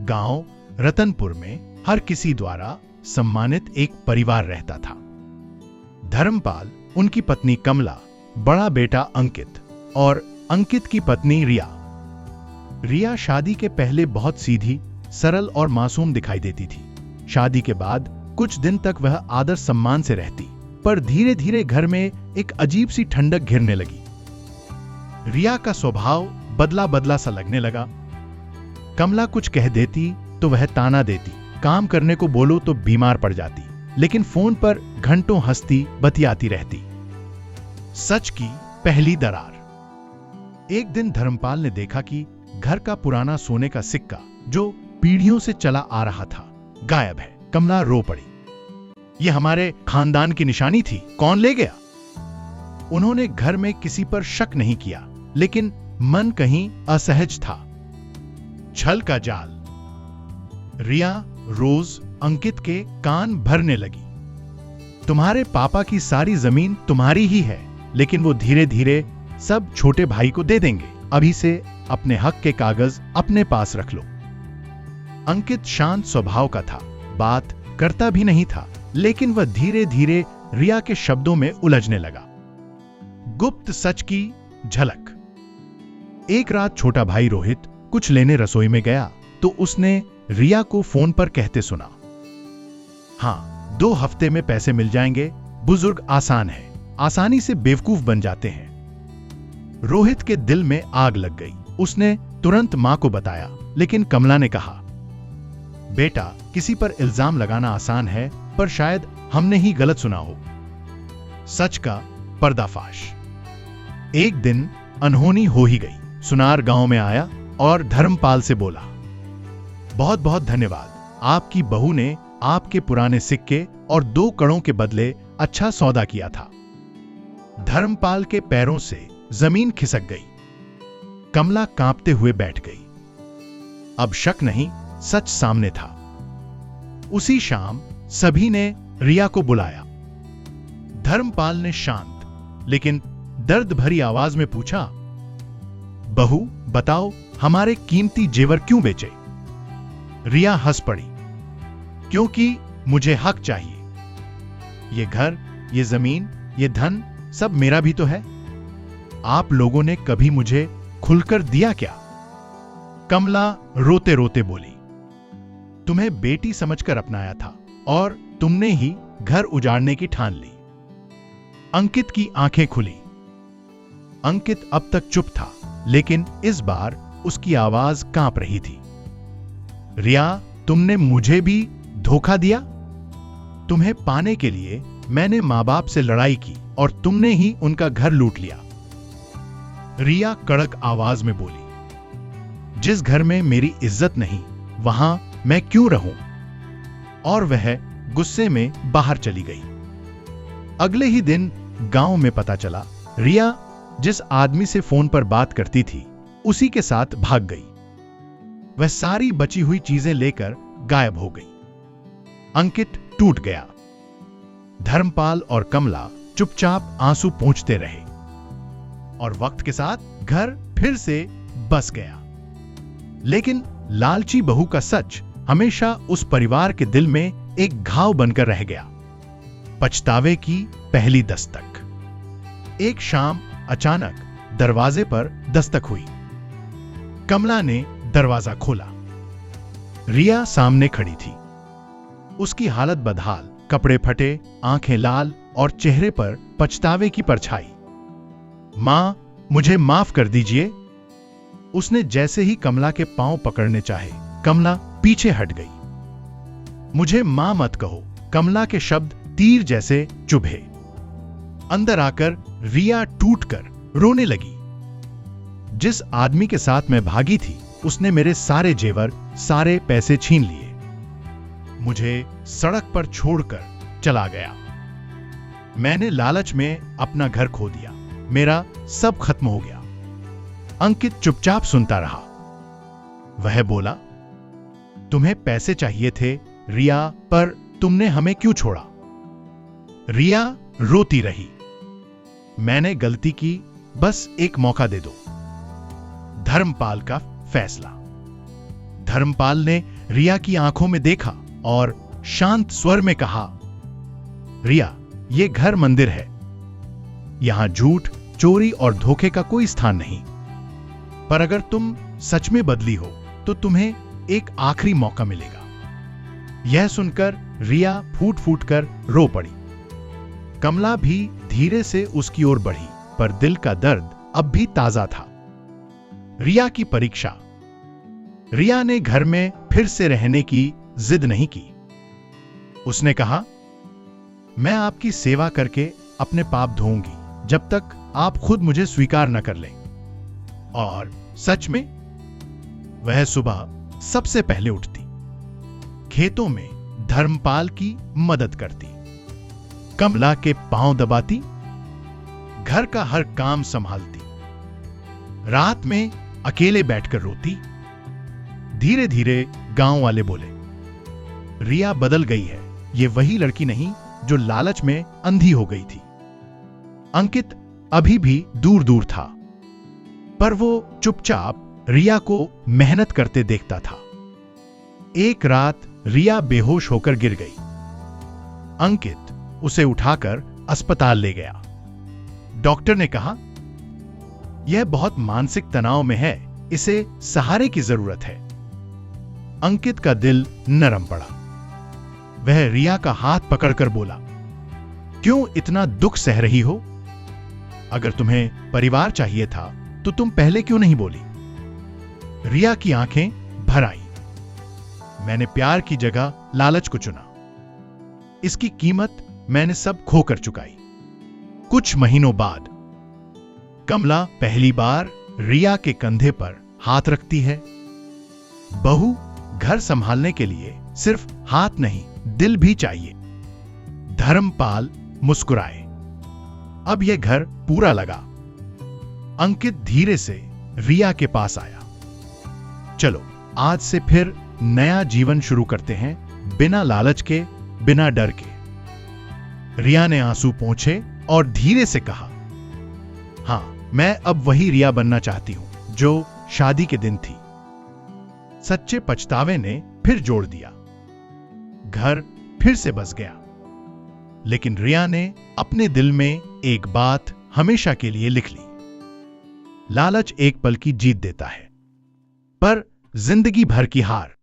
गांव रतनपुर में हर किसी द्वारा सम्मानित एक परिवार रहता था। धर्मपाल, उनकी पत्नी कमला, बड़ा बेटा अंकित और अंकित की पत्नी रिया। रिया शादी के पहले बहुत सीधी, सरल और मासूम दिखाई देती थी। शादी के बाद कुछ दिन तक वह आदर सम्मान से रहती, पर धीरे धीरे घर में एक अजीब सी ठंडक घिरने लगी। रिया का स्वभाव बदला बदला सा लगने लगा। कमला कुछ कह देती तो वह ताना देती, काम करने को बोलो तो बीमार पड़ जाती, लेकिन फोन पर घंटों हंसती बतियाती रहती। सच की पहली दरार। एक दिन धर्मपाल ने देखा कि घर का पुराना सोने का सिक्का, जो पीढ़ियों से चला आ रहा था, गायब है। कमला रो पड़ी। यह हमारे खानदान की निशानी थी, कौन ले गया? उन्होंने घर में किसी पर शक नहीं किया, लेकिन मन कहीं असहज था। छल का जाल। रिया रोज अंकित के कान भरने लगी। तुम्हारे पापा की सारी जमीन तुम्हारी ही है, लेकिन वो धीरे धीरे सब छोटे भाई को दे देंगे। अभी से अपने हक के कागज अपने पास रख लो। अंकित शांत स्वभाव का था, बात करता भी नहीं था, लेकिन वह धीरे धीरे रिया के शब्दों में उलझने लगा। गुप्त सच की झलक। एक रात छोटा भाई रोहित कुछ लेने रसोई में गया तो उसने रिया को फोन पर कहते सुना, हाँ 2 हफ्ते में पैसे मिल जाएंगे। बुजुर्ग आसान है, आसानी से बेवकूफ बन जाते हैं। रोहित के दिल में आग लग गई। उसने तुरंत मां को बताया, लेकिन कमला ने कहा, बेटा किसी पर इल्जाम लगाना आसान है, पर शायद हमने ही गलत सुना हो। सच का पर्दाफाश। एक दिन अनहोनी हो ही गई। सुनार गांव में आया और धर्मपाल से बोला, बहुत बहुत धन्यवाद, आपकी बहू ने आपके पुराने सिक्के और 2 कड़ों के बदले अच्छा सौदा किया था। धर्मपाल के पैरों से जमीन खिसक गई। कमला कांपते हुए बैठ गई। अब शक नहीं, सच सामने था। उसी शाम सभी ने रिया को बुलाया। धर्मपाल ने शांत लेकिन दर्द भरी आवाज में पूछा, बहू बताओ, हमारे कीमती जेवर क्यों बेचे? रिया हंस पड़ी, क्योंकि मुझे हक चाहिए। ये घर, ये जमीन, ये धन सब मेरा भी तो है। आप लोगों ने कभी मुझे खुलकर दिया क्या? कमला रोते रोते बोली, तुम्हें बेटी समझकर अपनाया था और तुमने ही घर उजाड़ने की ठान ली। अंकित की आंखें खुली। अंकित अब तक चुप था, लेकिन इस बार उसकी आवाज कांप रही थी। रिया, तुमने मुझे भी धोखा दिया। तुम्हें पाने के लिए मैंने मां बाप से लड़ाई की और तुमने ही उनका घर लूट लिया। रिया कड़क आवाज में बोली, जिस घर में मेरी इज्जत नहीं, वहां मैं क्यों रहूं? और वह गुस्से में बाहर चली गई। अगले ही दिन गांव में पता चला, रिया जिस आदमी से फोन पर बात करती थी, उसी के साथ भाग गई। वह सारी बची हुई चीजें लेकर गायब हो गई। अंकित टूट गया। धर्मपाल और कमला चुपचाप आंसू पोंछते रहे और वक्त के साथ घर फिर से बस गया। लेकिन लालची बहू का सच हमेशा उस परिवार के दिल में एक घाव बनकर रह गया। पछतावे की पहली दस्तक। एक शाम अचानक दरवाजे पर दस्तक हुई। कमला ने दरवाजा खोला। रिया सामने खड़ी थी। उसकी हालत बदहाल, कपड़े फटे, आंखें लाल और चेहरे पर पछतावे की परछाई। मां, मुझे माफ कर दीजिए। उसने जैसे ही कमला के पांव पकड़ने चाहे, कमला पीछे हट गई। मुझे मां मत कहो। कमला के शब्द तीर जैसे चुभे। अंदर आकर रिया टूटकर रोने लगी। जिस आदमी के साथ मैं भागी थी, उसने मेरे सारे जेवर, सारे पैसे छीन लिए। मुझे सड़क पर छोड़कर चला गया। मैंने लालच में अपना घर खो दिया। मेरा सब खत्म हो गया। अंकित चुपचाप सुनता रहा। वह बोला, तुम्हें पैसे चाहिए थे रिया, पर तुमने हमें क्यों छोड़ा? रिया रोती रही। मैंने गलती की, बस एक मौका दे दो। धर्मपाल का फैसला। धर्मपाल ने रिया की आंखों में देखा और शांत स्वर में कहा, रिया, ये घर मंदिर है। यहां झूठ, चोरी और धोखे का कोई स्थान नहीं। पर अगर तुम सच में बदली हो तो तुम्हें एक आखिरी मौका मिलेगा। यह सुनकर रिया फूट फूट कर रो पड़ी। कमला भी धीरे से उसकी ओर बढ़ी, पर दिल का दर्द अब भी ताजा था। रिया की परीक्षा। रिया ने घर में फिर से रहने की जिद नहीं की। उसने कहा, मैं आपकी सेवा करके अपने पाप धोऊंगी जब तक आप खुद मुझे स्वीकार न कर लें। और सच में वह सुबह सबसे पहले उठती, खेतों में धर्मपाल की मदद करती, कमला के पांव दबाती, घर का हर काम संभालती, रात में अकेले बैठकर रोती। धीरे धीरे गांव वाले बोले, रिया बदल गई है। ये वही लड़की नहीं जो लालच में अंधी हो गई थी। अंकित अभी भी दूर दूर था, पर वो चुपचाप रिया को मेहनत करते देखता था। एक रात रिया बेहोश होकर गिर गई। अंकित उसे उठाकर अस्पताल ले गया। डॉक्टर ने कहा, यह बहुत मानसिक तनाव में है, इसे सहारे की जरूरत है। अंकित का दिल नरम पड़ा। वह रिया का हाथ पकड़कर बोला, क्यों इतना दुख सह रही हो? अगर तुम्हें परिवार चाहिए था तो तुम पहले क्यों नहीं बोली? रिया की आंखें भर आईं। मैंने प्यार की जगह लालच को चुना। इसकी कीमत मैंने सब खोकर चुकाई। कुछ महीनों बाद कमला पहली बार रिया के कंधे पर हाथ रखती है। बहू, घर संभालने के लिए सिर्फ हाथ नहीं, दिल भी चाहिए। धर्मपाल मुस्कुराए। अब यह घर पूरा लगा। अंकित धीरे से रिया के पास आया। चलो, आज से फिर नया जीवन शुरू करते हैं, बिना लालच के, बिना डर के। रिया ने आंसू पोंछे और धीरे से कहा, हां, मैं अब वही रिया बनना चाहती हूं जो शादी के दिन थी। सच्चे पछतावे ने फिर जोड़ दिया। घर फिर से बस गया। लेकिन रिया ने अपने दिल में एक बात हमेशा के लिए लिख ली, लालच एक पल की जीत देता है, पर जिंदगी भर की हार